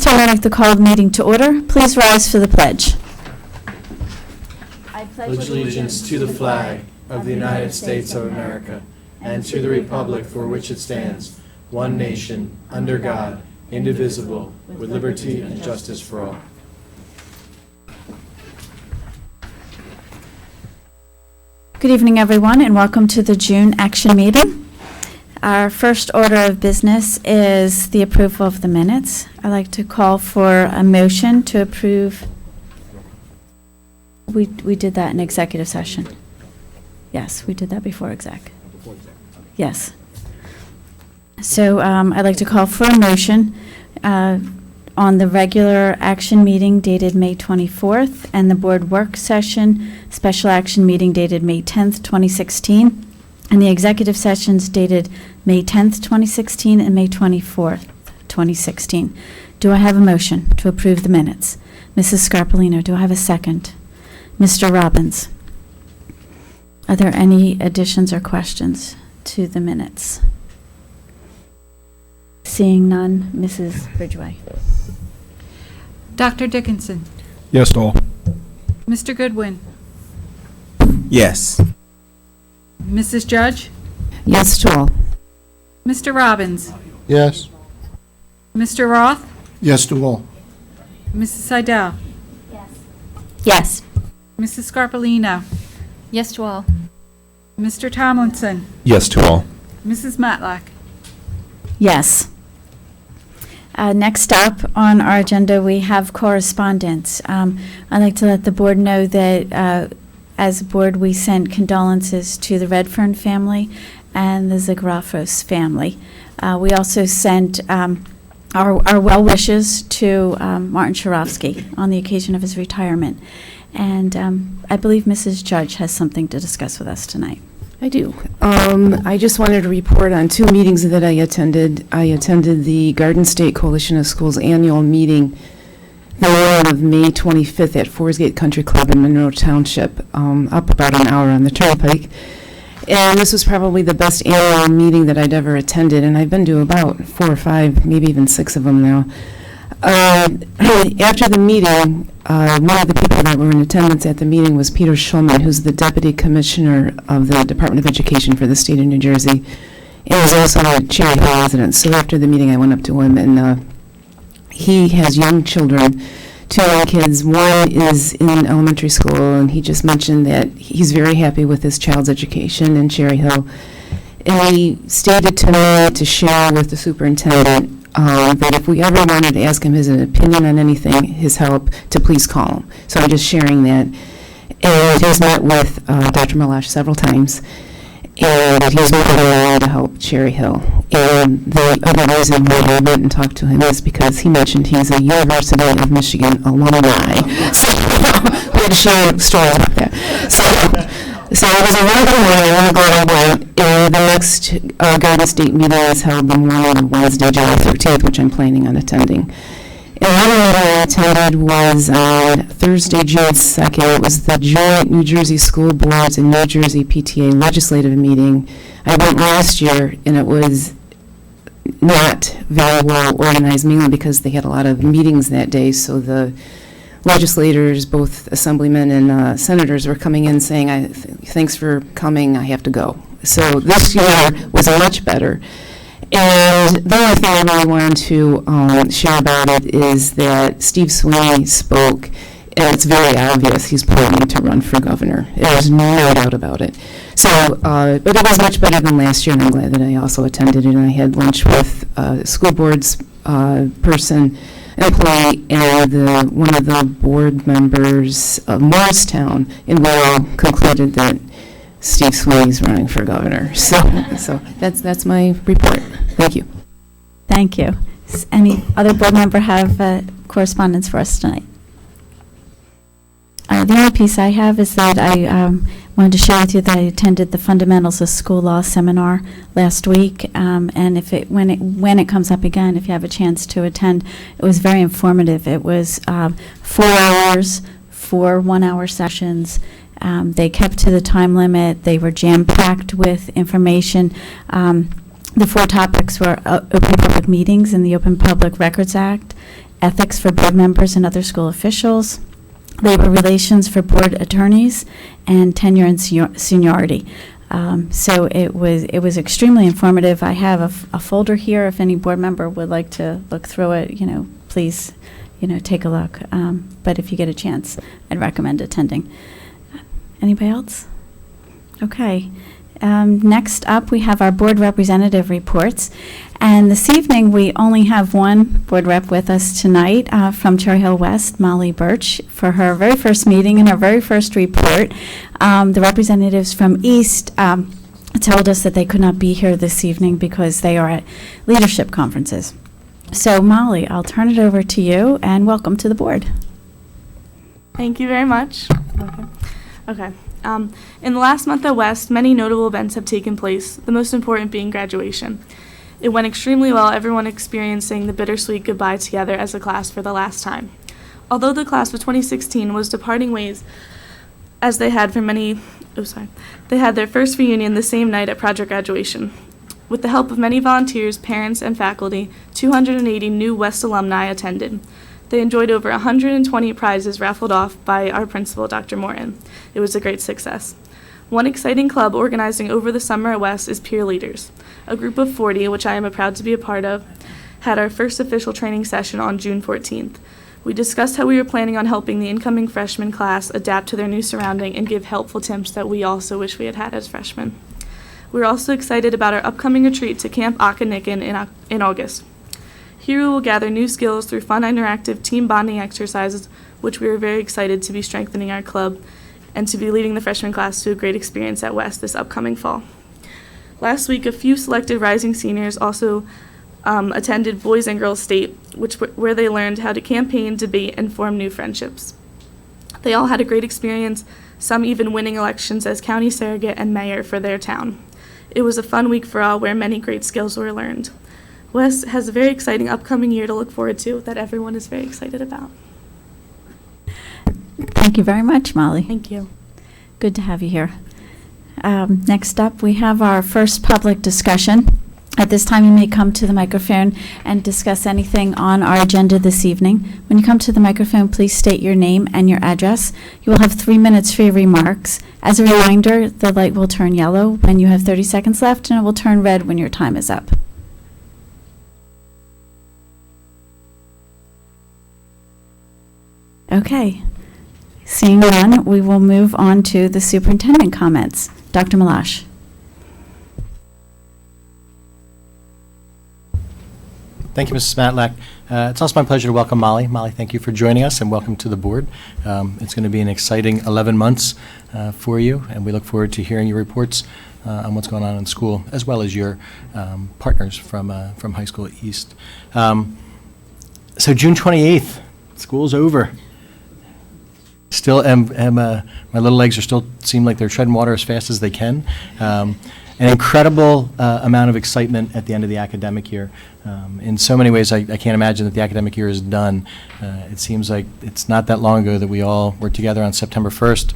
First, I would like to call the meeting to order. Please rise for the pledge. I pledge allegiance to the flag of the United States of America and to the republic for which it stands, one nation, under God, indivisible, with liberty and justice for all. Good evening, everyone, and welcome to the June action meeting. Our first order of business is the approval of the minutes. I'd like to call for a motion to approve. We did that in executive session. Yes, we did that before exec. Yes. So I'd like to call for a motion on the regular action meeting dated May 24th and the board work session special action meeting dated May 10th, 2016, and the executive sessions dated May 10th, 2016 and May 24th, 2016. Do I have a motion to approve the minutes? Mrs. Scarpolino, do I have a second? Mr. Robbins, are there any additions or questions to the minutes? Seeing none, Mrs. Ridgway. Dr. Dickinson. Yes to all. Mr. Goodwin. Yes. Mrs. Judge. Yes to all. Mr. Robbins. Yes. Mr. Roth. Yes to all. Mrs. Seidel. Yes. Mrs. Scarpolino. Yes to all. Mr. Tomlinson. Yes to all. Mrs. Matlack. Yes. Next up on our agenda, we have correspondence. I'd like to let the board know that as a board, we sent condolences to the Redfern family and the Zagrafos family. We also sent our well wishes to Martin Sharofsky on the occasion of his retirement. And I believe Mrs. Judge has something to discuss with us tonight. I do. I just wanted to report on two meetings that I attended. I attended the Garden State Coalition of Schools annual meeting the morning of May 25th at Forsgate Country Club in Monroe Township, up about an hour on the Turnpike. And this was probably the best annual meeting that I'd ever attended, and I've been to about 4 or 5, maybe even 6 of them now. After the meeting, one of the people that were in attendance at the meeting was Peter Schulman, who's the Deputy Commissioner of the Department of Education for the state of New Jersey, and was also a Cherry Hill resident. So after the meeting, I went up to him, and he has young children, 2 young kids. One is in elementary school, and he just mentioned that he's very happy with his child's education in Cherry Hill. And he stated to me to share with the superintendent that if we ever wanted to ask him his opinion on anything, his help, to please call him. So I'm just sharing that. And he's met with Dr. Malash several times, and he's more than willing to help Cherry Hill. And the other reason why I went and talked to him is because he mentioned he's a University of Michigan alumni. So we had to share a story about that. So it was a wonderful morning. I'm glad I went. And the next Garden State meeting is held the morning of Wednesday, July 13th, which I'm planning on attending. And one meeting I attended was on Thursday, June 2nd. It was the joint New Jersey School Boards and New Jersey PTA legislative meeting. I went last year, and it was not very well organized, mainly because they had a lot of meetings that day, so the legislators, both assemblymen and senators, were coming in saying, thanks for coming, I have to go. So this year was much better. And the only thing I really wanted to share about it is that Steve Sweeney spoke, and it's very obvious he's planning to run for governor. There's no doubt about it. So, but it was much better than last year, and I'm glad that I also attended it. And I had lunch with school board's person, employee, and one of the board members of Morristown, and we all concluded that Steve Sweeney's running for governor. So that's my report. Thank you. Thank you. Does any other board member have correspondence for us tonight? The only piece I have is that I wanted to share with you that I attended the Fundamentals of School Law seminar last week, and when it comes up again, if you have a chance to attend, it was very informative. It was 4 hours, 4 one-hour sessions. They kept to the time limit. They were jam-packed with information. The 4 topics were open public meetings and the Open Public Records Act, ethics for board members and other school officials, labor relations for board attorneys, and tenure and seniority. So it was extremely informative. I have a folder here. If any board member would like to look through it, please, take a look. But if you get a chance, I'd recommend attending. Anybody else? Okay. Next up, we have our board representative reports. And this evening, we only have one board rep with us tonight from Cherry Hill West, Molly Birch, for her very first meeting and her very first report. The representatives from East told us that they could not be here this evening because they are at leadership conferences. So, Molly, I'll turn it over to you, and welcome to the board. Thank you very much. Okay. In the last month at West, many notable events have taken place, the most important being graduation. It went extremely well, everyone experiencing the bittersweet goodbye together as a class for the last time. Although the class of 2016 was departing ways, as they had they had their first reunion the same night at project graduation. With the help of many volunteers, parents, and faculty, 280 new West alumni attended. They enjoyed over 120 prizes raffled off by our principal, Dr. Morton. It was a great success. One exciting club organizing over the summer at West is Peer Leaders. A group of 40, which I am proud to be a part of, had our first official training session on June 14th. We discussed how we were planning on helping the incoming freshman class adapt to their new surrounding and give helpful tips that we also wish we had had as freshmen. We're also excited about our upcoming retreat to Camp Akanikin in August. Here we will gather new skills through fun interactive team bonding exercises, which we are very excited to be strengthening our club and to be leading the freshman class to a great experience at West this upcoming fall. Last week, a few selected rising seniors also attended Boys and Girls State, where they learned how to campaign, debate, and form new friendships. They all had a great experience, some even winning elections as county surrogate and mayor for their town. It was a fun week for all, where many great skills were learned. West has a very exciting upcoming year to look forward to that everyone is very excited about. Thank you very much, Molly. Thank you. Good to have you here. Next up, we have our first public discussion. At this time, you may come to the microphone and discuss anything on our agenda this evening. When you come to the microphone, please state your name and your address. You will have 3 minutes for your remarks. As a reminder, the light will turn yellow when you have 30 seconds left, and it will turn red when your time is up. Okay. Seeing none, we will move on to the superintendent comments. Dr. Malash. Thank you, Mrs. Matlack. It's also my pleasure to welcome Molly. Molly, thank you for joining us, and welcome to the board. It's going to be an exciting 11 months for you, and we look forward to hearing your reports on what's going on in school, as well as your partners from High School East. So June 28th, school's over. Still, my little legs are still seem like they're treading water as fast as they can. An incredible amount of excitement at the end of the academic year. In so many ways, I can't imagine that the academic year is done. It seems like it's not that long ago that we all were together on September 1st,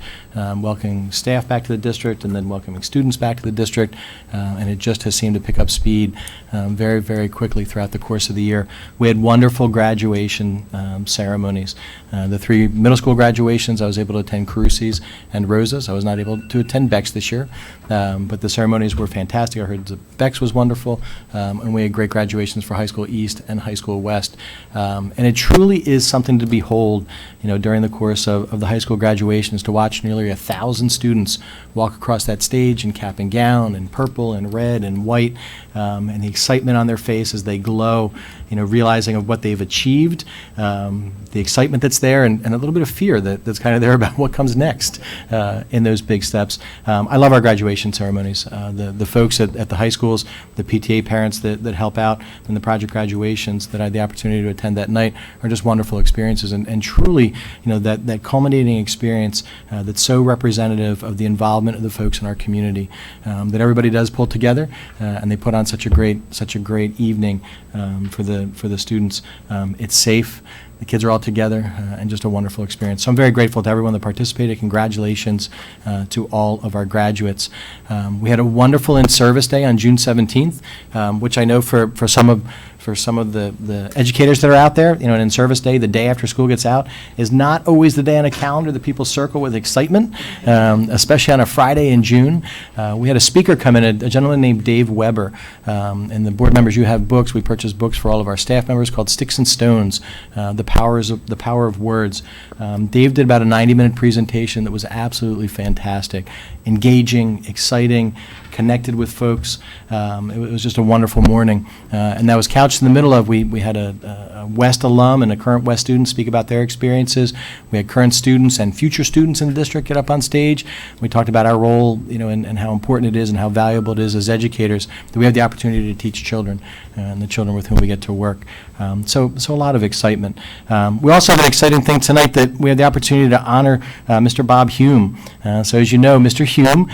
welcoming staff back to the district and then welcoming students back to the district, and it just has seemed to pick up speed very, very quickly throughout the course of the year. We had wonderful graduation ceremonies. The 3 middle school graduations, I was able to attend Carusi's and Rosa's. I was not able to attend Beck's this year, but the ceremonies were fantastic. I heard that Beck's was wonderful, and we had great graduations for High School East and High School West. And it truly is something to behold, during the course of the high school graduations, to watch nearly 1,000 students walk across that stage in cap and gown, in purple and red and white, and the excitement on their face as they glow, realizing of what they've achieved, the excitement that's there, and a little bit of fear that's kind of there about what comes next in those big steps. I love our graduation ceremonies. The folks at the high schools, the PTA parents that help out in the project graduations that I had the opportunity to attend that night are just wonderful experiences, and truly, that culminating experience that's so representative of the involvement of the folks in our community, that everybody does pull together, and they put on such a great evening for the students. It's safe. The kids are all together, and just a wonderful experience. So I'm very grateful to everyone that participated. Congratulations to all of our graduates. We had a wonderful in-service day on June 17th, which I know for some of the educators that are out there, an in-service day, the day after school gets out, is not always the day on a calendar that people circle with excitement, especially on a Friday in June. We had a speaker come in, a gentleman named Dave Weber, and the board members, you have books. We purchased books for all of our staff members called Sticks and Stones, the power of words. Dave did about a 90-minute presentation that was absolutely fantastic, engaging, exciting, connected with folks. It was just a wonderful morning, and that was couched in the middle of, we had a West alum and a current West student speak about their experiences. We had current students and future students in the district get up on stage. We talked about our role, and how important it is and how valuable it is as educators that we have the opportunity to teach children and the children with whom we get to work. So a lot of excitement. We also have an exciting thing tonight that we have the opportunity to honor Mr. Bob Hume. So as you know, Mr. Hume,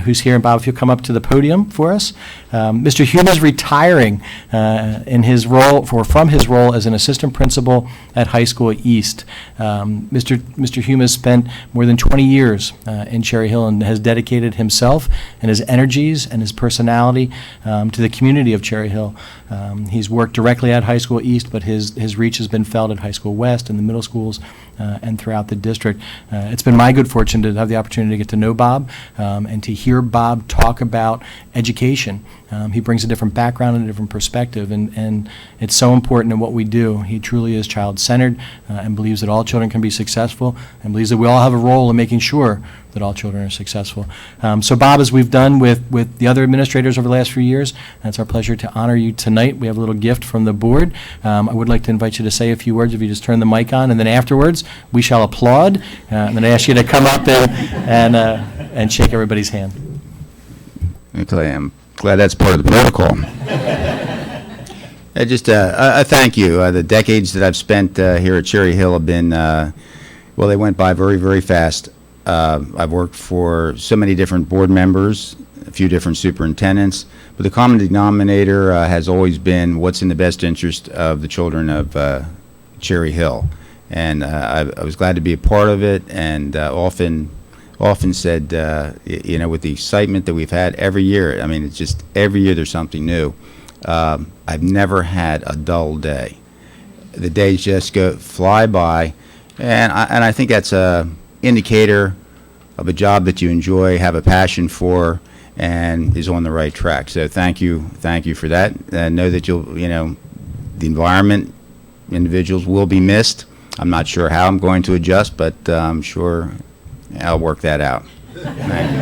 who's here, and Bob, if you'll come up to the podium for us. Mr. Hume is retiring in his role, from his role as an assistant principal at High School East. Mr. Hume has spent more than 20 years in Cherry Hill and has dedicated himself and his energies and his personality to the community of Cherry Hill. He's worked directly at High School East, but his reach has been felt at High School West and the middle schools and throughout the district. It's been my good fortune to have the opportunity to get to know Bob and to hear Bob talk about education. He brings a different background and a different perspective, and it's so important in what we do. He truly is child-centered and believes that all children can be successful, and believes that we all have a role in making sure that all children are successful. So Bob, as we've done with the other administrators over the last few years, it's our pleasure to honor you tonight. We have a little gift from the board. I would like to invite you to say a few words if you just turn the mic on, and then afterwards we shall applaud, and then I ask you to come up and shake everybody's hand. Okay, I'm glad that's part of the protocol. I thank you. The decades that I've spent here at Cherry Hill have been, they went by very, very fast. I've worked for so many different board members, a few different superintendents, but the common denominator has always been what's in the best interest of the children of Cherry Hill. And I was glad to be a part of it, and often said, with the excitement that we've had every year, it's just every year there's something new. I've never had a dull day. The days just fly by, and I think that's a indicator of a job that you enjoy, have a passion for, and is on the right track. So thank you for that. And know that the environment, individuals will be missed. I'm not sure how I'm going to adjust, but I'm sure I'll work that out. Thank you.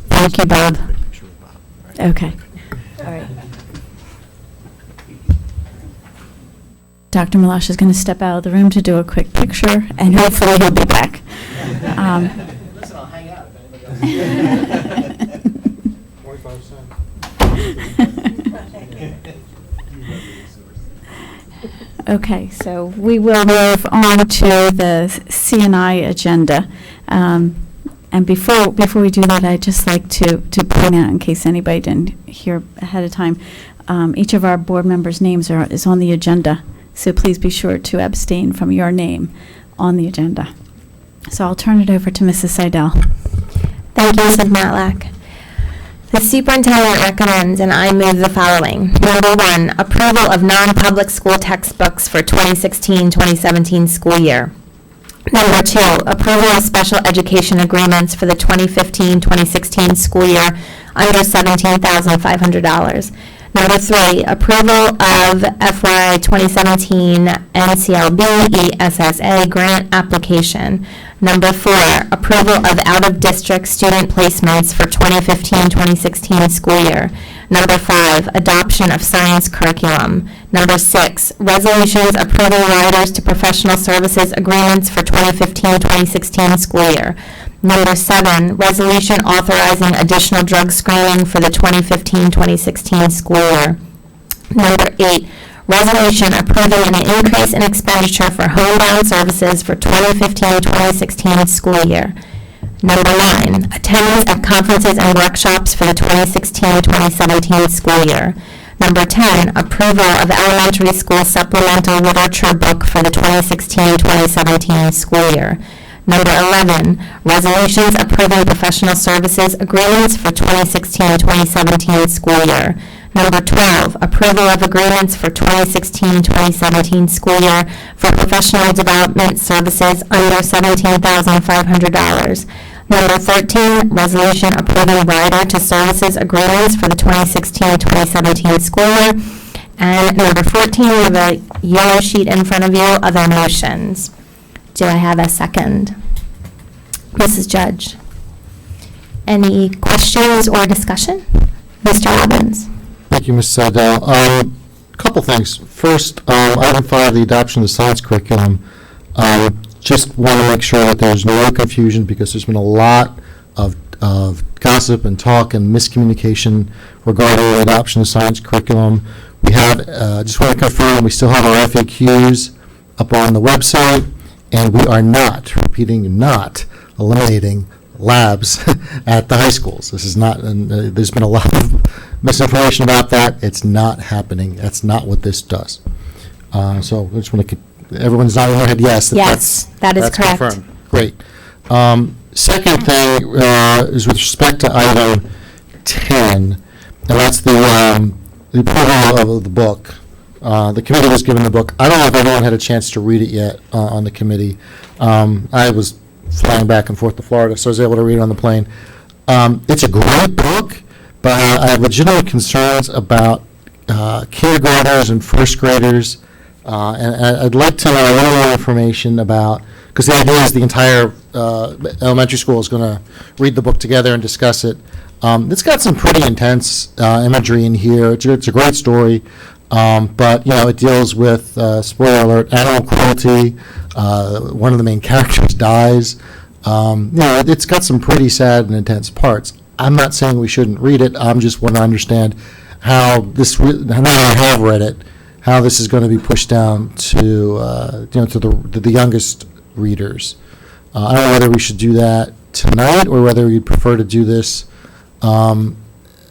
Thank you, Bob. Okay. All right. Dr. Malash is going to step out of the room to do a quick picture, and hopefully he'll be back. Listen, I'll hang out if anybody else. 25 cents. Okay, so we will move on to the C&I agenda. And before we do that, I'd just like to point out, in case anybody didn't hear ahead of time, each of our board members' names is on the agenda. So please be sure to abstain from your name on the agenda. So I'll turn it over to Mrs. Seidel. Thank you, Mrs. Matlack. The superintendent recommends, and I move the following. Number 1, approval of non-public school textbooks for 2016-2017 school year. Number 2, approval of special education agreements for the 2015-2016 school year under $17,500. Number 3, approval of FY 2017 NCLB ESSA grant application. Number 4, approval of out-of-district student placements for 2015-2016 school year. Number 5, adoption of science curriculum. Number 6, resolutions approving riders to professional services agreements for 2015-2016 school year. Number 7, resolution authorizing additional drug screening for the 2015-2016 school year. Number 8, resolution approving an increase in expenditure for homebound services for 2015-2016 school year. Number 9, attendance at conferences and workshops for the 2016-2017 school year. Number 10, approval of elementary school supplemental literature book for the 2016-2017 school year. Number 11, resolutions approving professional services agreements for 2016-2017 school year. Number 12, approval of agreements for 2016-2017 school year for professional development services under $17,500. Number 13, resolution approving rider to services agreements for the 2016-2017 school year. And number 14, you have a yellow sheet in front of you, other motions. Do I have a second? Mrs. Judge. Any questions or discussion? Mr. Robbins. Thank you, Ms. Seidel. Couple things. First, item 5, the adoption of the science curriculum. Just want to make sure that there's no confusion because there's been a lot of gossip and talk and miscommunication regarding the adoption of science curriculum. We have, just want to confirm, we still have our FAQs up on the website, and we are not, repeating, not eliminating labs at the high schools. This is not, and there's been a lot of misinformation about that. It's not happening. That's not what this does. So I just want to, everyone's nodding their head yes. Yes, that is correct. Confirmed. Great. Second thing is with respect to item 10, and that's the approval of the book. The committee was given the book. I don't know if everyone had a chance to read it yet on the committee. I was flying back and forth to Florida, so I was able to read it on the plane. It's a great book, but I have legitimate concerns about kindergartners and first graders, and I'd like to know a little more information about, because the idea is the entire elementary school is going to read the book together and discuss it. It's got some pretty intense imagery in here. It's a great story. But, it deals with, spoiler alert, animal cruelty. One of the main characters dies. It's got some pretty sad and intense parts. I'm not saying we shouldn't read it. I'm just want to understand how this, now I have read it, how this is going to be pushed down to, to the youngest readers. I don't know whether we should do that tonight or whether you'd prefer to do this during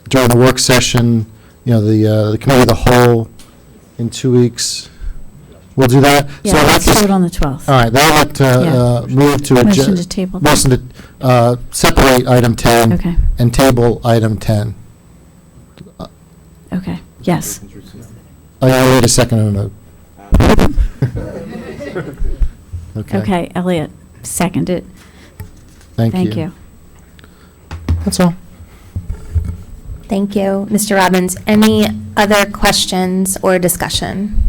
the work session. The committee of the whole in 2 weeks. We'll do that. Yeah, So let's let's do it on the 12th. all right, now let's move to Motion to table that. motion to separate item 10 Okay, and table item 10. okay, yes. Oh, yeah, wait a second. No. Okay, Elliot, second it. Thank you. That's all. Thank you, Mr. Robbins. Any other questions or discussion?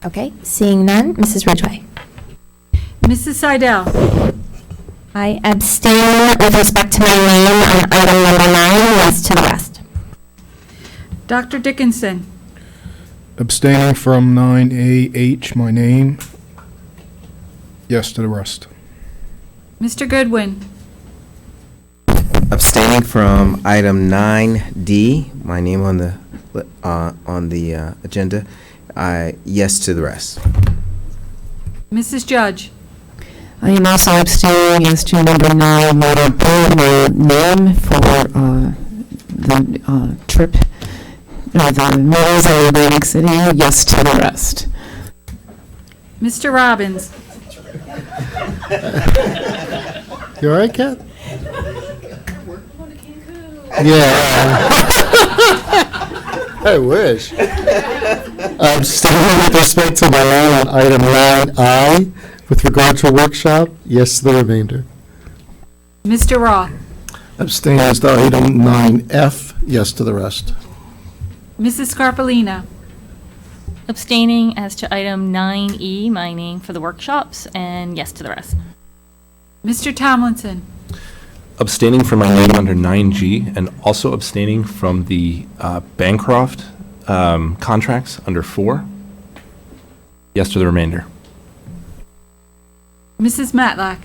Okay, seeing none, Mrs. Ridgway. Mrs. Seidel. I abstain with respect to my name on item number 9, yes to the rest. Dr. Dickinson. Abstaining from 9AH, my name. Yes to the rest. Mr. Goodwin. Abstaining from item 9D, my name on the agenda. Yes to the rest. Mrs. Judge. I am also abstaining as to number 9, Madam Boe, my name for the trip, the meetings in Atlantic City. Yes to the rest. Mr. Robbins. You all right, Kat? Yeah. I wish. Abstaining with respect to my name on item 9I, with regard to a workshop, yes to the remainder. Mr. Roth. Abstain as to item 9F, yes to the rest. Mrs. Scarpelino. Abstaining as to item 9E, mining for the workshops, and yes to the rest. Mr. Tomlinson. Abstaining from my name under 9G, and also abstaining from the Bancroft contracts under 4. Yes to the remainder. Mrs. Matlack.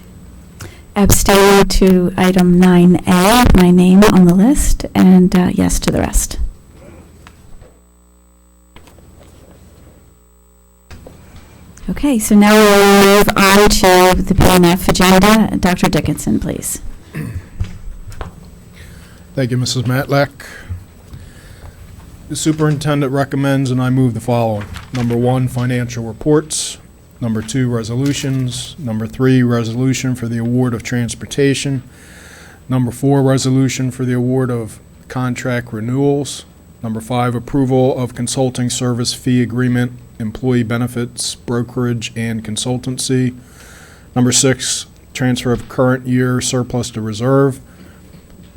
Abstaining to item 9A, my name on the list, and yes to the rest. Okay, so now we'll move on to the PNF agenda. Dr. Dickinson, please. Thank you, Mrs. Matlack. The superintendent recommends, and I move the following. Number 1, financial reports. Number 2, resolutions. Number 3, resolution for the award of transportation. Number 4, resolution for the award of contract renewals. Number 5, approval of consulting service fee agreement, employee benefits, brokerage, and consultancy. Number 6, transfer of current year surplus to reserve.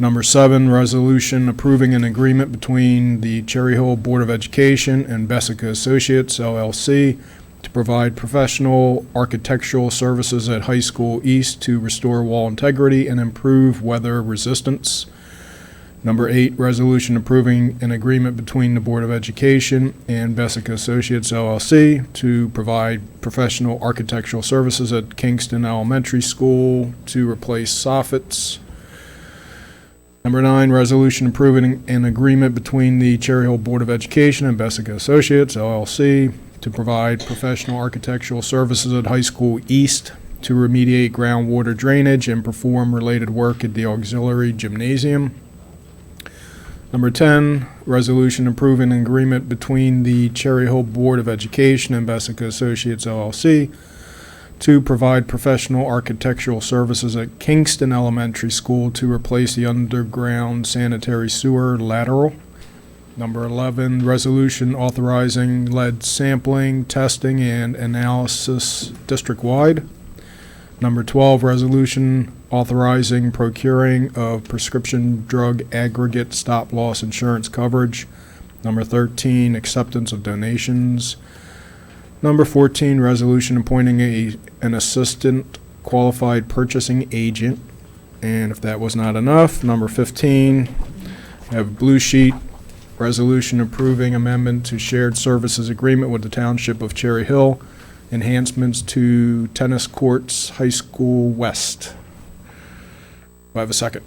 Number 7, resolution approving an agreement between the Cherry Hill Board of Education and Bessica Associates, LLC, to provide professional architectural services at High School East to restore wall integrity and improve weather resistance. Number 8, resolution approving an agreement between the Board of Education and Bessica Associates, LLC, to provide professional architectural services at Kingston Elementary School to replace soffits. Number 9, resolution approving an agreement between the Cherry Hill Board of Education and Bessica Associates, LLC, to provide professional architectural services at High School East to remediate groundwater drainage and perform related work at the auxiliary gymnasium. Number 10, resolution approving an agreement between the Cherry Hill Board of Education and Bessica Associates, LLC, to provide professional architectural services at Kingston Elementary School to replace the underground sanitary sewer lateral. Number 11, resolution authorizing lead sampling, testing, and analysis district-wide. Number 12, resolution authorizing procuring of prescription drug aggregate stop-loss insurance coverage. Number 13, acceptance of donations. Number 14, resolution appointing an assistant qualified purchasing agent. And if that was not enough, number 15, I have blue sheet, resolution approving amendment to shared services agreement with the Township of Cherry Hill, enhancements to tennis courts, High School West. Do I have a second?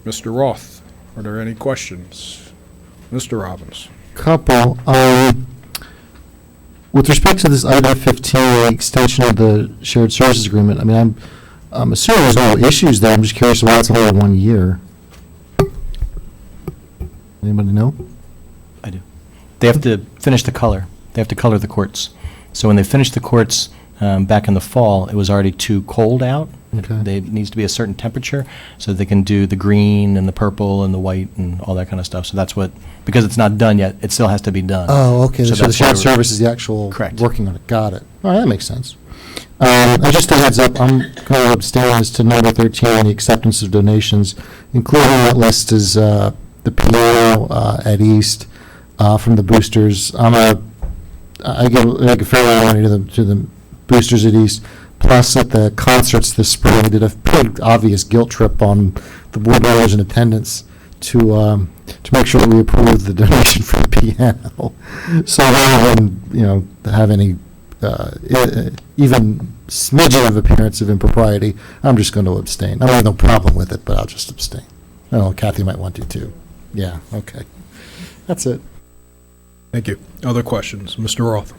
Mr. Roth, are there any questions? Mr. Robbins. Couple. With respect to this item 15, the extension of the shared services agreement, I mean, I'm assuming there's no issues there. I'm just curious why it's only 1 year. Anybody know? I do. They have to finish the color. They have to color the courts. So when they finish the courts back in the fall, it was already too cold out. Okay. It needs to be a certain temperature so they can do the green and the purple and the white and all that kind of stuff. So that's what, because it's not done yet, it still has to be done. Oh, okay. So the that's why shared we're- service is the actual Correct. working on it. Got it. All right, that makes sense. And just a heads up, I'm going to abstain as to number 13, the acceptance of donations, including that list is the piano at East from the boosters. I give like a fair amount of money to the boosters at East. Plus, at the concerts this spring, we did a pretty obvious guilt trip on the board members in attendance to make sure that we approved the donation for the piano. So rather than have any even smidgen of appearance of impropriety, I'm just going to abstain. I have no problem with it, but I'll just abstain. I don't know, Kathy might want to too. Yeah, okay. That's it. Thank you. Other questions? Mr. Roth.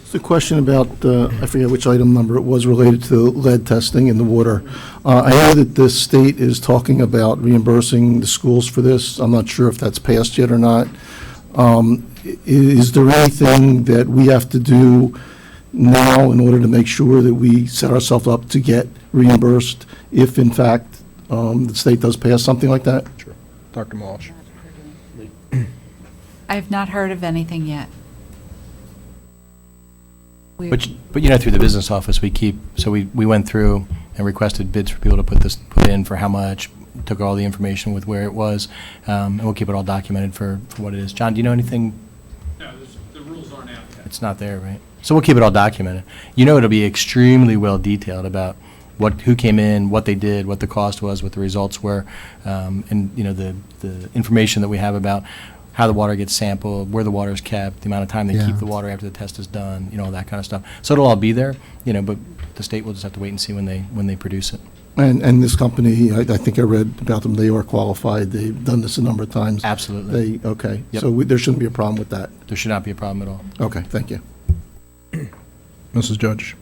It's a question about, I forget which item number it was, related to lead testing in the water. I know that the state is talking about reimbursing the schools for this. I'm not sure if that's passed yet or not. Is there anything that we have to do now in order to make sure that we set ourselves up to get reimbursed if, in fact, the state does pass something like that? Sure. Dr. Walsh. I have not heard of anything yet. But through the business office, we went through and requested bids for people to put in for how much, took all the information with where it was, and we'll keep it all documented for what it is. John, do you know anything? No, the rules aren't out yet. It's not there, right? So we'll keep it all documented. You know, it'll be extremely well detailed about who came in, what they did, what the cost was, what the results were, and, you know, the information that we have about how the water gets sampled, where the water is kept, the amount of time they Yeah. keep the water after the test is done, you know, that kind of stuff. So it'll all be there, you know, but the state will just have to wait and see when they produce it. And this company, I think I read about them, they are qualified, they've done this a number of times. Absolutely. Okay, Yep. so there shouldn't be a problem with that. There should not be a problem at all. Okay, thank you. Mrs. Judge?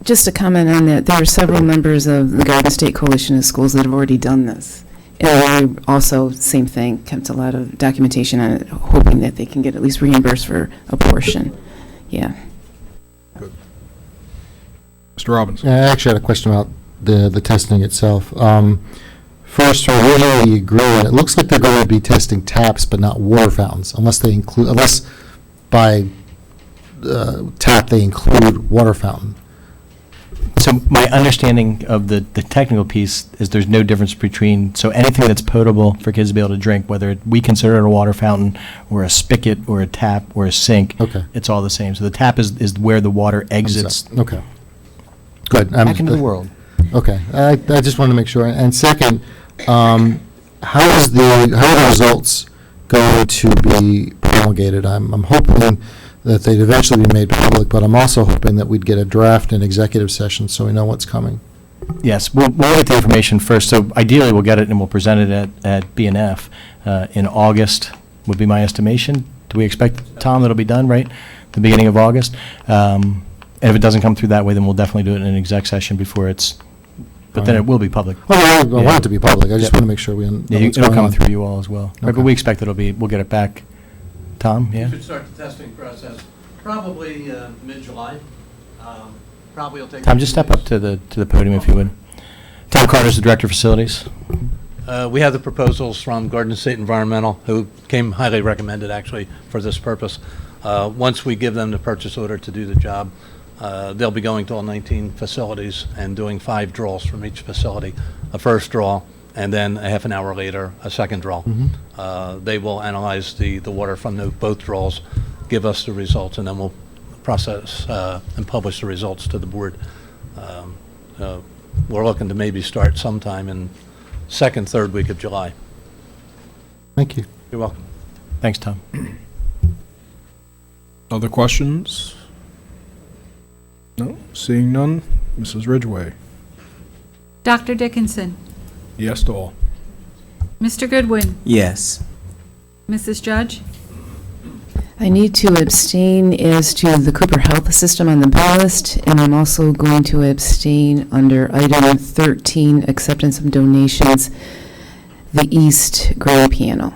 Just to comment on that, there are several members of the Garden State Coalition of Schools that have already done this. And they also, same thing, kept a lot of documentation on it, hoping that they can get at least reimbursed for a portion. Yeah. Mr. Robbins? I actually had a question about the testing itself. First, from reading the agreement, it looks like they're going to be testing taps but not water fountains, unless by tap they include water fountain. So my understanding of the technical piece is there's no difference between, so anything that's potable for kids to be able to drink, whether we consider it a water fountain or a spigot or a tap or a sink, Okay. it's all the same. So the tap is where the water exits Okay. Good. back into the world. Okay. I just wanted to make sure. And second, how are the results going to be promulgated? I'm hoping that they'd eventually be made public, but I'm also hoping that we'd get a draft in executive session so we know what's coming. Yes, we'll get the information first. So ideally, we'll get it and we'll present it at B&F in August, would be my estimation. Do we expect, Tom, that'll be done, right? The beginning of August? And if it doesn't come through that way, then we'll definitely do it in an exec session before it's, but then it will be public. Well, I want it to be public. I just Yep. want to make sure we know Yeah, what's it'll going come on. through you all as well. Right, but Okay. we expect we'll get it back. Tom, yeah? We should start the testing process probably mid-July. Probably will take. Tom, just step up to the podium if you would. Tom Carter's the Director of Facilities. We have the proposals from Garden State Environmental, who came highly recommended, actually, for this purpose. Once we give them the purchase order to do the job, they'll be going to all 19 facilities and doing 5 draws from each facility. A first draw, and then a half an hour later, a second draw. They will analyze the water from both draws, give us the results, and then we'll process and publish the results to the board. We're looking to maybe start sometime in second, third week of July. Thank you. You're welcome. Thanks, Tom. Other questions? No, seeing none. Mrs. Ridgway? Dr. Dickinson, Yes to all. Mr. Goodwin, Yes. Mrs. Judge, I need to abstain as to the Cooper Health System on the bill list, and I'm also going to abstain under item 13, acceptance of donations, the East Gray Piano.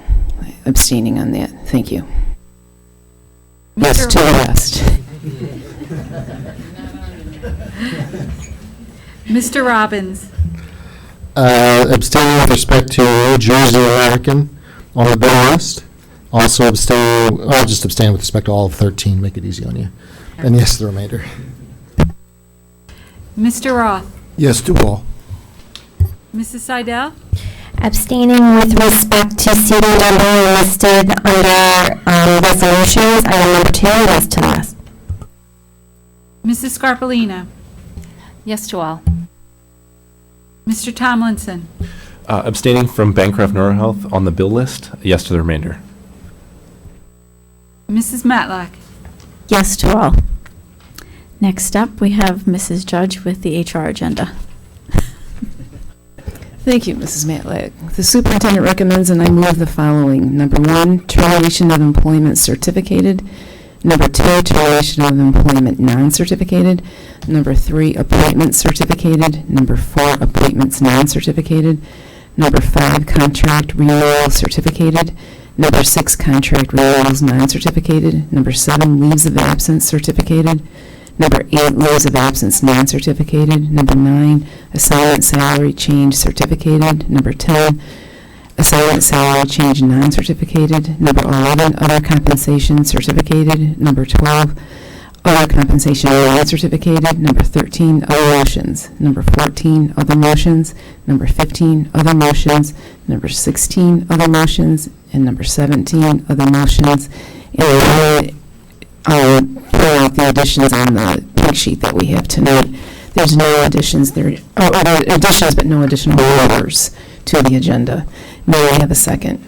Abstaining on that. Thank you. Yes, to the rest. Mr. Robbins, Abstaining with respect to New Jersey American on the bill list. Also abstaining, I'll just abstain with respect to all of 13, make it easy on you. And yes, the remainder. Mr. Roth, Yes to all. Mrs. Seidel, Abstaining with respect to seating number listed under resolutions, item number 2, yes to the rest. Mrs. Scarpellino, Yes to all. Mr. Tomlinson, Abstaining from Bancroft Neurohealth on the bill list, yes to the remainder. Mrs. Matlack, Yes to all. Next up, we have Mrs. Judge with the HR agenda. Thank you, Mrs. Matlack. The superintendent recommends, and I move the following. Number 1, termination of employment certificated. Number 2, termination of employment non-certificated. Number 3, appointment certificated. Number 4, appointments non-certificated. Number 5, contract renewal certificated. Number 6, contract renewals non-certificated. Number 7, leaves of absence certificated. Number 8, leaves of absence non-certificated. Number 9, assignment salary change certificated. Number 10, assignment salary change non-certificated. Number 11, other compensation certificated. Number 12, other compensation not certificated. Number 13, other motions. Number 14, other motions. Number 15, other motions. Number 16, other motions. And number 17, other motions. And I'll pull out the additions on the pink sheet that we have tonight. There's no additions. There are additions, but no additional orders to the agenda. May I have a second?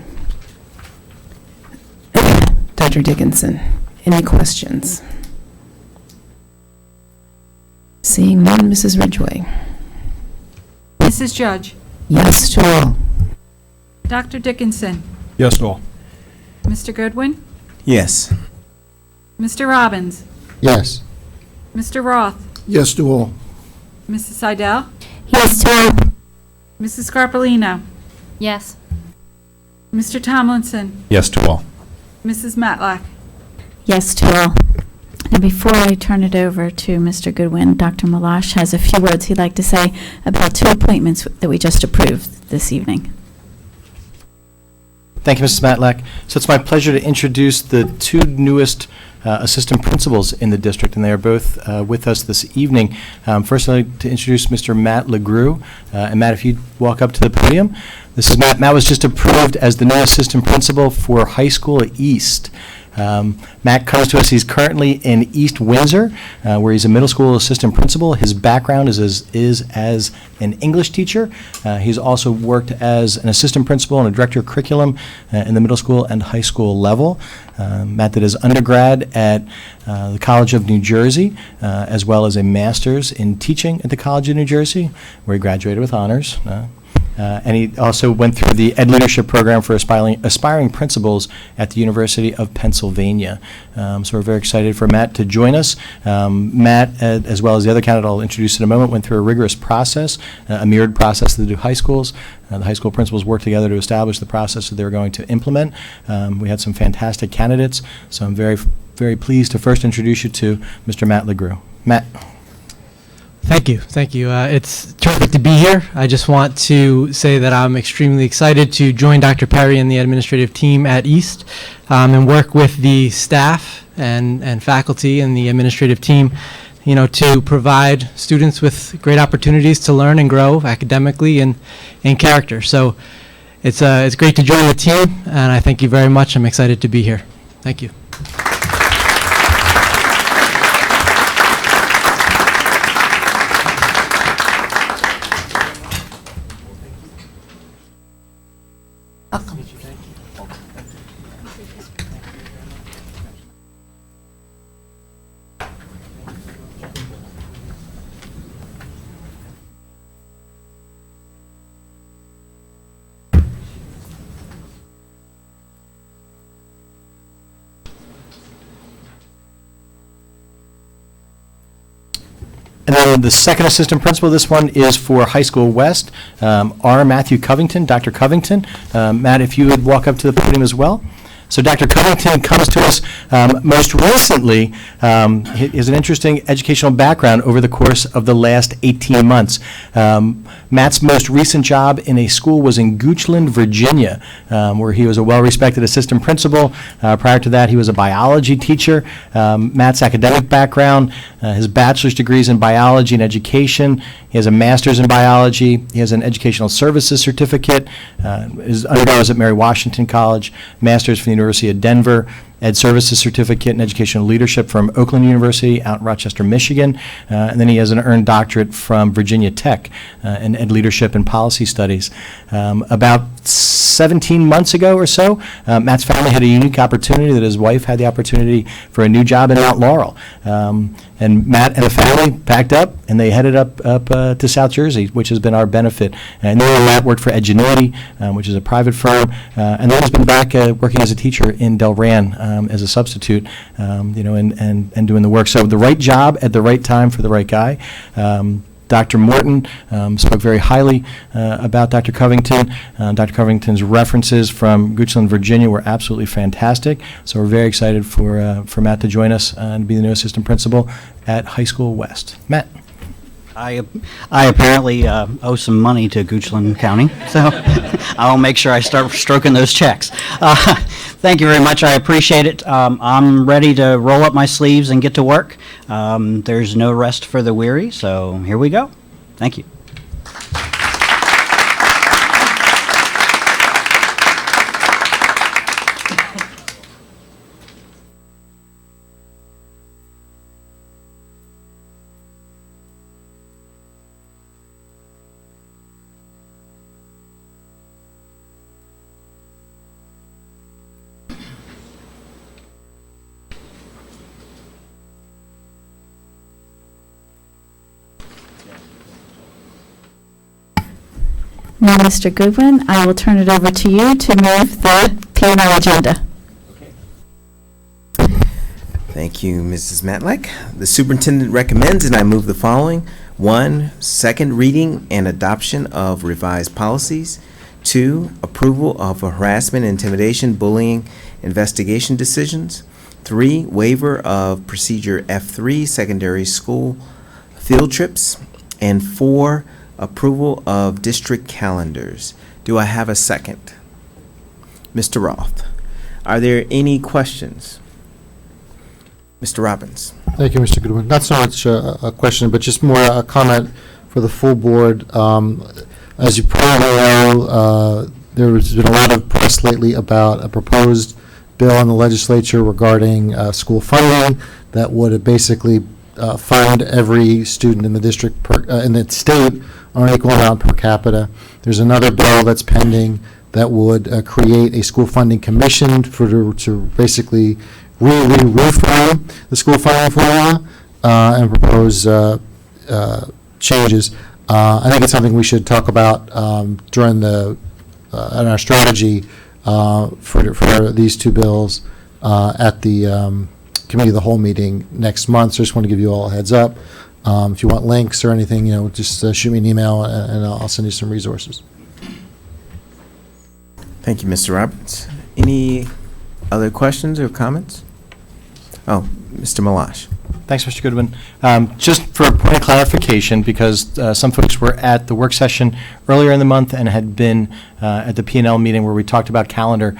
Dr. Dickinson, any questions? Seeing none, Mrs. Ridgway. Mrs. Judge? Yes to all. Dr. Dickinson? Yes to all. Mr. Goodwin? Yes. Mr. Robbins? Yes. Mr. Roth? Yes to all. Mrs. Seidel? Yes to all. Mrs. Scarpellino? Yes. Mr. Tomlinson? Yes to all. Mrs. Matlack? Yes to all. Now, before I turn it over to Mr. Goodwin, Dr. Malash has a few words he'd like to say about 2 appointments that we just approved this evening. Thank you, Mrs. Matlack. So it's my pleasure to introduce the 2 newest assistant principals in the district, and they are both with us this evening. First, I'd like to introduce Mr. Matt LeGroux. And Matt, if you'd walk up to the podium. This is Matt. Matt was just approved as the new assistant principal for High School East. Matt comes to us, he's currently in East Windsor, where he's a middle school assistant principal. His background is as an English teacher. He's also worked as an assistant principal and a director of curriculum in the middle school and high school level. Matt did his undergrad at the College of New Jersey, as well as a master's in teaching at the College of New Jersey, where he graduated with honors. And he also went through the Ed Leadership Program for aspiring principals at the University of Pennsylvania. So we're very excited for Matt to join us. Matt, as well as the other candidate I'll introduce in a moment, went through a rigorous process, a mirrored process that they do high schools. The high school principals worked together to establish the process that they were going to implement. We had some fantastic candidates, so I'm very, very pleased to first introduce you to Mr. Matt LeGroux. Matt. Thank you. Thank you. It's terrific to be here. I just want to say that I'm extremely excited to join Dr. Perry and the administrative team at East and work with the staff and faculty and the administrative team, to provide students with great opportunities to learn and grow academically and in character. So it's great to join the team, and I thank you very much. I'm excited to be here. Thank you. And then the second assistant principal, this one is for High School West, R. Matthew Covington, Dr. Covington. Matt, if you would walk up to the podium as well. So Dr. Covington comes to us most recently. He has an interesting educational background over the course of the last 18 months. Matt's most recent job in a school was in Goochland, Virginia, where he was a well-respected assistant principal. Prior to that, he was a biology teacher. Matt's academic background, his bachelor's degrees in biology and education. He has a master's in biology. He has an educational services certificate. His undergrad was at Mary Washington College, master's from the University of Denver, Ed Services Certificate in Educational Leadership from Oakland University out in Rochester, Michigan. And then he has an earned doctorate from Virginia Tech in Ed Leadership and Policy Studies. About 17 months ago or so, Matt's family had a unique opportunity that his wife had the opportunity for a new job in Mount Laurel. And Matt and the family packed up, and they headed up to South Jersey, which has been our benefit. And then Matt worked for Edgenuity, which is a private firm, and then has been back working as a teacher in Delran as a substitute, and doing the work. So the right job at the right time for the right guy. Dr. Morton spoke very highly about Dr. Covington. Dr. Covington's references from Goochland, Virginia were absolutely fantastic. So we're very excited for Matt to join us and be the new assistant principal at High School West. Matt. I apparently owe some money to Goochland County, so I'll make sure I start stroking those checks. Thank you very much. I appreciate it. I'm ready to roll up my sleeves and get to work. There's no rest for the weary, so here we go. Thank you. Now, Mr. Goodwin, I will turn it over to you to move the P&L agenda. Thank you, Mrs. Matlack. The superintendent recommends, and I move the following. 1, second reading and adoption of revised policies. 2, approval of harassment, intimidation, bullying, investigation decisions. 3, waiver of procedure F3, secondary school field trips. And 4, approval of district calendars. Do I have a second? Mr. Roth, are there any questions? Mr. Robbins. Thank you, Mr. Goodwin. Not so much a question, but just more a comment for the full board. As you probably know, there's been a lot of press lately about a proposed bill in the legislature regarding school funding that would basically fund every student in the district, in the state, on an equal amount per capita. There's another bill that's pending that would create a school funding commission to basically reform the school funding formula and propose changes. I think it's something we should talk about during in our strategy for these two bills at the committee of the whole meeting next month. So I just want to give you all a heads up. If you want links or anything, just shoot me an email and I'll send you some resources. Thank you, Mr. Roberts. Any other questions or comments? Oh, Mr. Malash. Thanks, Mr. Goodwin. Just for a point of clarification, because some folks were at the work session earlier in the month and had been at the P&L meeting where we talked about calendar.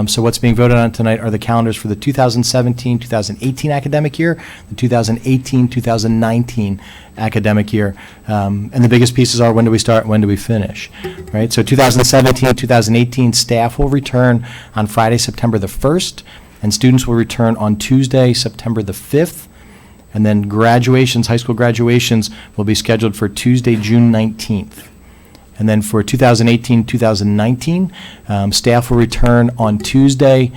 So what's being voted on tonight are the calendars for the 2017-2018 academic year, the 2018-2019 academic year. And the biggest pieces are when do we start, when do we finish, right? So 2017-2018 staff will return on Friday, September the 1st, and students will return on Tuesday, September the 5th. And then graduations, high school graduations, will be scheduled for Tuesday, June 19th. And then for 2018-2019, staff will return on Tuesday,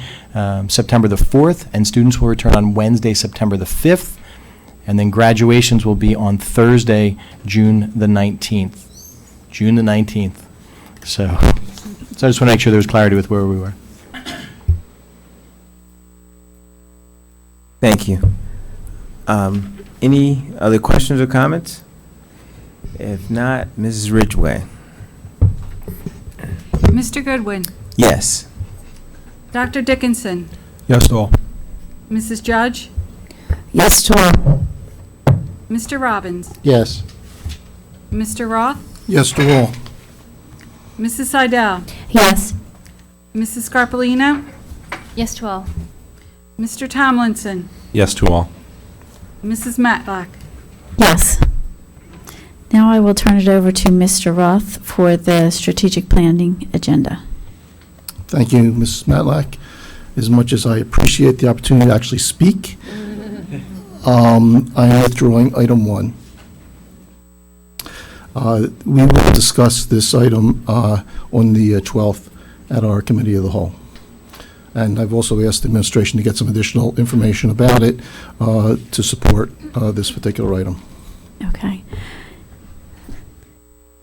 September the 4th, and students will return on Wednesday, September the 5th. And then graduations will be on Thursday, June the 19th. June the 19th. So I just want to make sure there was clarity with where we were. Thank you. Any other questions or comments? If not, Mrs. Ridgway. Mr. Goodwin, Yes. Dr. Dickinson, Yes to all. Mrs. Judge, Yes to all. Mr. Robbins, Yes. Mr. Roth, Yes to all. Mrs. Seidel, Yes. Mrs. Scarpellino, Yes to all. Mr. Tomlinson, Yes to all. Mrs. Matlack. Yes. Now I will turn it over to Mr. Roth for the strategic planning agenda. Thank you, Mrs. Matlack. As much as I appreciate the opportunity to actually speak, I am withdrawing item 1. We will discuss this item on the 12th at our committee of the whole. And I've also asked the administration to get some additional information about it to support this particular item. Okay.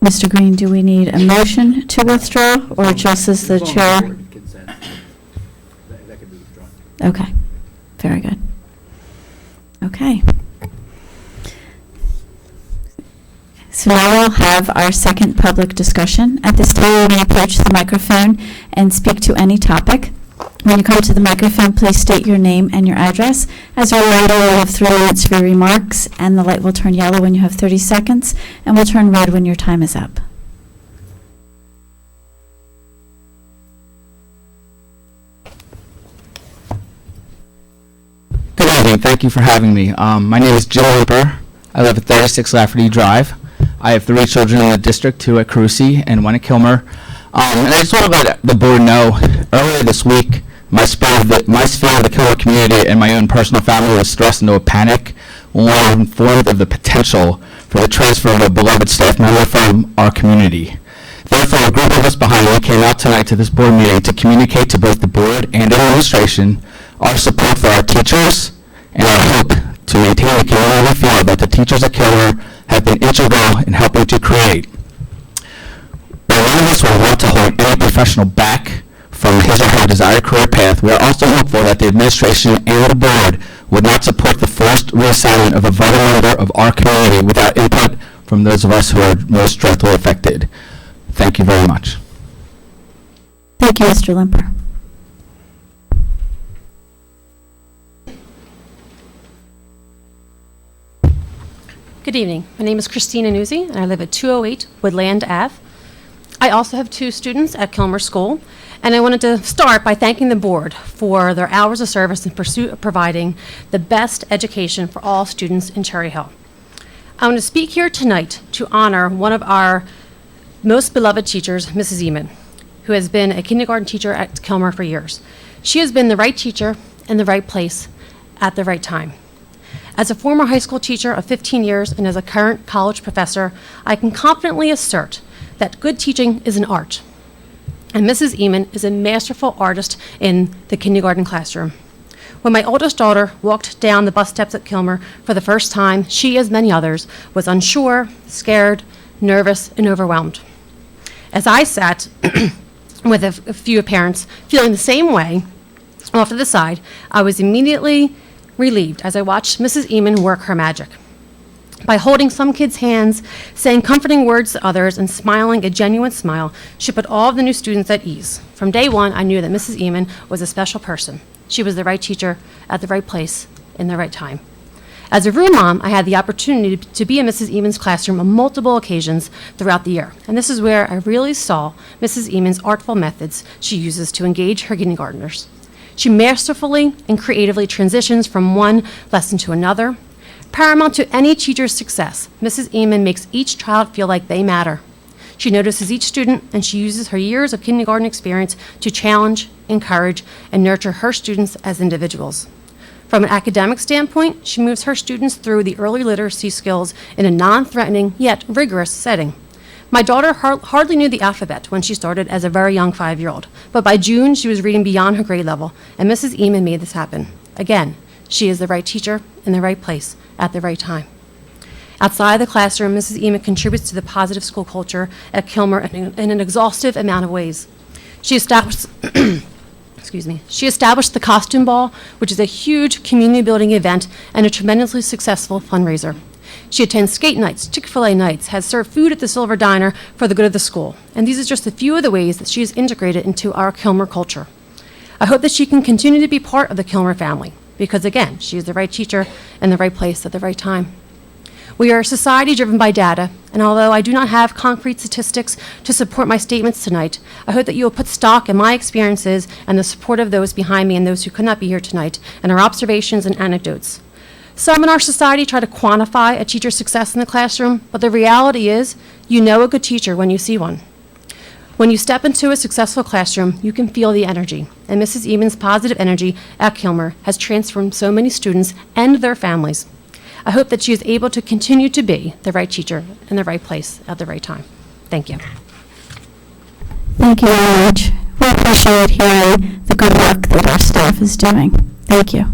Mr. Green, do we need a motion to withdraw, or just as the chair? Okay, very good. Okay. So now we'll have our second public discussion. At this time, we may approach the microphone and speak to any topic. When you come to the microphone, please state your name and your address. As a reminder, you have 3 minutes for your remarks, and the light will turn yellow when you have 30 seconds, and will turn red when your time is up. Good evening. Thank you for having me. My name is Jim Hooper. I live at 36 Lafferty Drive. I have 3 children in the district, 2 at Carusi and 1 at Kilmer. And I just want to let the board know, earlier this week, my sphere of the Kilmer community and my own personal family was thrust into a panic when we were informed of the potential for the transfer of a beloved staff member from our community. Therefore, a group of us behind me came out tonight to this board meeting to communicate to both the board and administration our support for our teachers and our hope to maintain the community we feel that the teachers at Kilmer have been integral in helping to create. But none of us will want to hold any professional back from his or her desired career path. We are also hopeful that the administration and the board would not support the forced reassignment of a vital member of our community without input from those of us who are most directly affected. Thank you very much. Thank you, Mr. Limper. Good evening. My name is Christina Nuzzi, and I live at 208 Woodland Ave. I also have 2 students at Kilmer School, and I wanted to start by thanking the board for their hours of service in pursuit of providing the best education for all students in Cherry Hill. I want to speak here tonight to honor one of our most beloved teachers, Mrs. Eman, who has been a kindergarten teacher at Kilmer for years. She has been the right teacher in the right place at the right time. As a former high school teacher of 15 years and as a current college professor, I can confidently assert that good teaching is an art. And Mrs. Eman is a masterful artist in the kindergarten classroom. When my oldest daughter walked down the bus steps at Kilmer for the first time, she, as many others, was unsure, scared, nervous, and overwhelmed. As I sat with a few parents feeling the same way off to the side, I was immediately relieved as I watched Mrs. Eman work her magic. By holding some kids' hands, saying comforting words to others, and smiling a genuine smile, she put all of the new students at ease. From day one, I knew that Mrs. Eman was a special person. She was the right teacher at the right place in the right time. As a room mom, I had the opportunity to be in Mrs. Eman's classroom on multiple occasions throughout the year. And this is where I really saw Mrs. Eman's artful methods she uses to engage her kindergartners. She masterfully and creatively transitions from one lesson to another. Paramount to any teacher's success, Mrs. Eman makes each child feel like they matter. She notices each student, and she uses her years of kindergarten experience to challenge, encourage, and nurture her students as individuals. From an academic standpoint, she moves her students through the early literacy skills in a non-threatening yet rigorous setting. My daughter hardly knew the alphabet when she started as a very young 5-year-old, but by June she was reading beyond her grade level, and Mrs. Eman made this happen. Again, she is the right teacher in the right place at the right time. Outside the classroom, Mrs. Eman contributes to the positive school culture at Kilmer in an exhaustive amount of ways. She established She established the Costume Ball, which is a huge community-building event and a tremendously successful fundraiser. She attends skate nights, Chick-fil-A nights, has served food at the Silver Diner for the good of the school. And these are just a few of the ways that she is integrated into our Kilmer culture. I hope that she can continue to be part of the Kilmer family, because again, she is the right teacher in the right place at the right time. We are a society driven by data, and although I do not have concrete statistics to support my statements tonight, I hope that you will put stock in my experiences and the support of those behind me and those who could not be here tonight, and our observations and anecdotes. Some in our society try to quantify a teacher's success in the classroom, but the reality is you know a good teacher when you see one. When you step into a successful classroom, you can feel the energy, and Mrs. Eman's positive energy at Kilmer has transformed so many students and their families. I hope that she is able to continue to be the right teacher in the right place at the right time. Thank you. Thank you very much. We appreciate hearing the good work that our staff is doing. Thank you.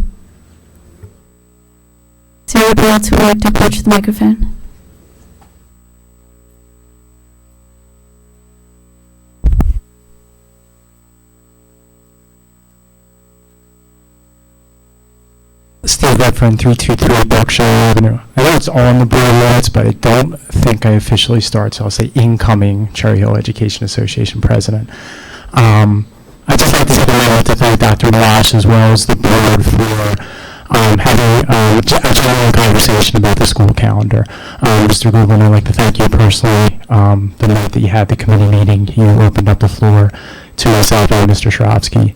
Is there anybody else who would like to approach the microphone? Steve Redfern, 323 Berkshire Avenue. I know it's on the board minutes, but I don't think I officially start, so I'll say incoming Cherry Hill Education Association president. I I'd just like to take a moment to thank Dr. Wash as well as the board for having a genuine conversation about the school calendar. Mr. Goodwin, I'd like to thank you personally. The night that you had the committee meeting, you opened up the floor to myself and Mr. Shrobsky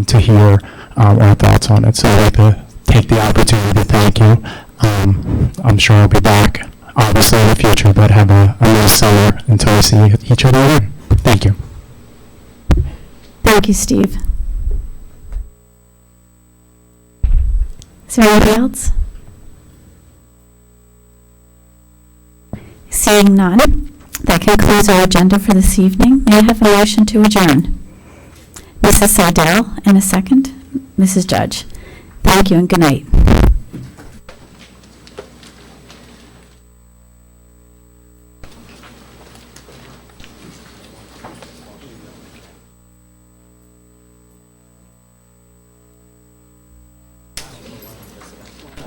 to hear our thoughts on it. So I'd like to take the opportunity to thank you. I'm sure I'll be back, obviously, in the future, but have a nice summer until we see each other again. Thank you. Thank you, Steve. Is there anybody else? Seeing none, that concludes our agenda for this evening. May I have a motion to adjourn? Mrs. Seidel, and a second. Mrs. Judge. Thank you and good night.